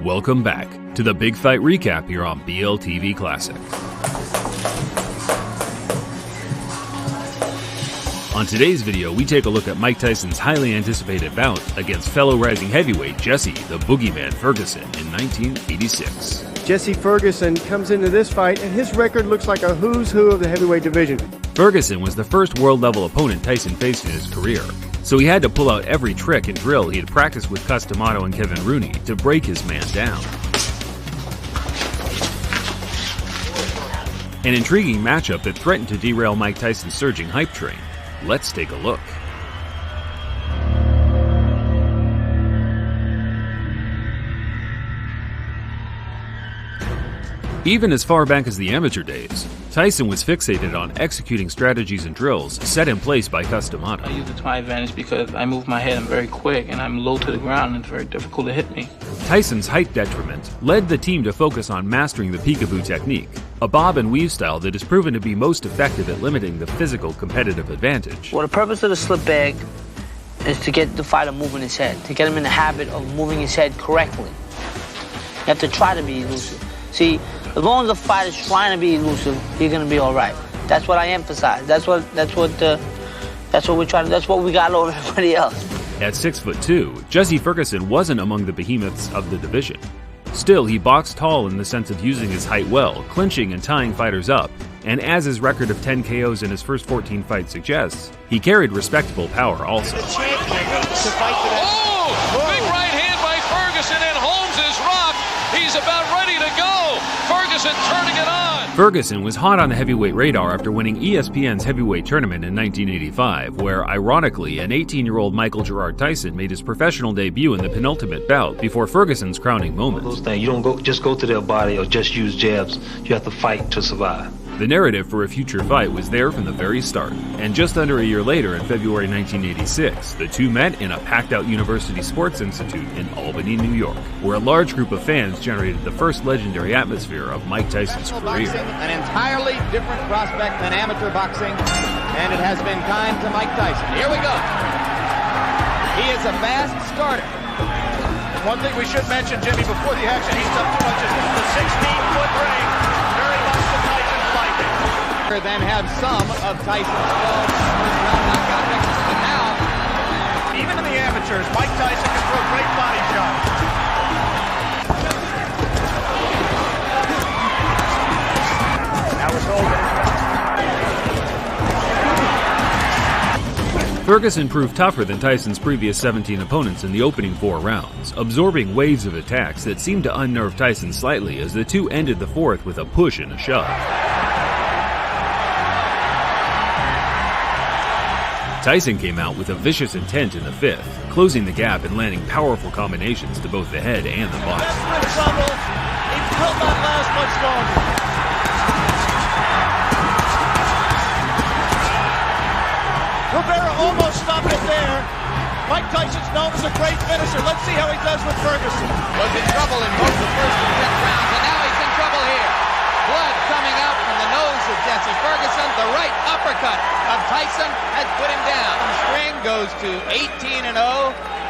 Welcome back to the Big Fight Recap here on BLTV Classic. On today's video, we take a look at Mike Tyson's highly anticipated bout against fellow rising heavyweight Jesse The Boogeyman Ferguson in 1986. Jesse Ferguson comes into this fight, and his record looks like a who's who of the heavyweight division. Ferguson was the first world-level opponent Tyson faced in his career, so he had to pull out every trick and drill he had practiced with Cus D'Amato and Kevin Rooney to break his man down. An intriguing matchup that threatened to derail Mike Tyson's surging hype train. Let's take a look. Even as far back as the amateur days, Tyson was fixated on executing strategies and drills set in place by Cus D'Amato. I use it to my advantage because I move my head, I'm very quick, and I'm low to the ground, and it's very difficult to hit me. Tyson's height detriment led the team to focus on mastering the peekaboo technique, a bob and weave style that has proven to be most effective at limiting the physical competitive advantage. Well, the purpose of the slip bag is to get the fighter moving his head, to get him in the habit of moving his head correctly. You have to try to be elusive. See, as long as the fighter's trying to be elusive, you're gonna be all right. That's what I emphasize. That's what we try to. That's what we got over everybody else. At 6'2", Jesse Ferguson wasn't among the behemoths of the division. Still, he boxed tall in the sense of using his height well, clinching and tying fighters up, and as his record of 10 KOs in his first 14 fights suggests, he carried respectable power also. Big right hand by Ferguson, and Holmes is rocked. He's about ready to go. Ferguson turning it on. Ferguson was hot on the heavyweight radar after winning ESPN's heavyweight tournament in 1985, where, ironically, an 18-year-old Michael Gerard Tyson made his professional debut in the penultimate bout before Ferguson's crowning moment. Those things, you don't just go to their body or just use jabs. You have to fight to survive. The narrative for a future fight was there from the very start, and just under a year later, in February 1986, the two met in a packed-out University Sports Institute in Albany, New York, where a large group of fans generated the first legendary atmosphere of Mike Tyson's career. Boxing, an entirely different prospect than amateur boxing, and it has been kind to Mike Tyson. Here we go. He is a fast starter. One thing we should mention, Jimmy, before the action, he's up to much as the 16-foot ring. Very much the Tyson fight. Then have some of Tyson's first-round knockout victories. But now, even in the amateurs, Mike Tyson can throw great body shots. Now it's over. Ferguson proved tougher than Tyson's previous 17 opponents in the opening 4 rounds, absorbing waves of attacks that seemed to unnerve Tyson slightly as the two ended the fourth with a push and a shove. Tyson came out with a vicious intent in the 5th, closing the gap and landing powerful combinations to both the head and the body. Desperate stumble. It will not last much longer. Rivera almost stopped it there. Mike Tyson's known as a great finisher. Let's see how he does with Ferguson. was in trouble in both the first and 10th rounds, and now he's in trouble here. Blood coming out from the nose of Jesse Ferguson. The right uppercut of Tyson has put him down. The string goes to 18-0,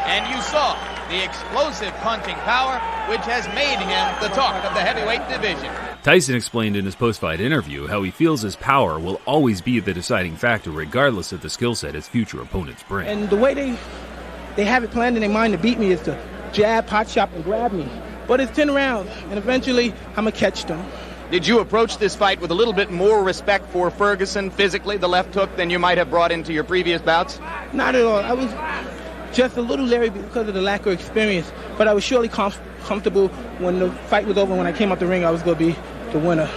and you saw the explosive punching power, which has made him the talk of the heavyweight division. Tyson explained in his post-fight interview how he feels his power will always be the deciding factor regardless of the skill set his future opponents bring. And the way they have it planned in their mind to beat me is to jab, pot shot, and grab me. But it's 10 rounds, and eventually I'm going to catch them. Did you approach this fight with a little bit more respect for Ferguson physically, the left hook, than you might have brought into your previous bouts? Not at all. I was just a little leery because of the lack of experience, but I was surely comfortable when the fight was over. When I came out the ring, I was going to be the winner.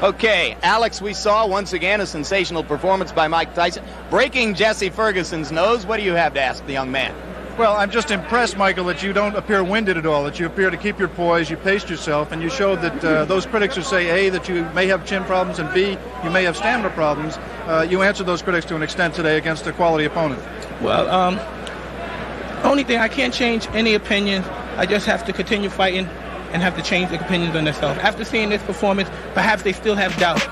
Okay, Alex, we saw once again a sensational performance by Mike Tyson, breaking Jesse Ferguson's nose. What do you have to ask the young man? Well, I'm just impressed, Michael, that you don't appear winded at all, that you appear to keep your poise, you paced yourself, and you showed that those critics who say, A, that you may have chin problems, and B, you may have stamina problems, you answered those critics to an extent today against a quality opponent. Well, only thing, I can't change any opinions. I just have to continue fighting and have to change the opinions on themselves. After seeing this performance, perhaps they still have doubt.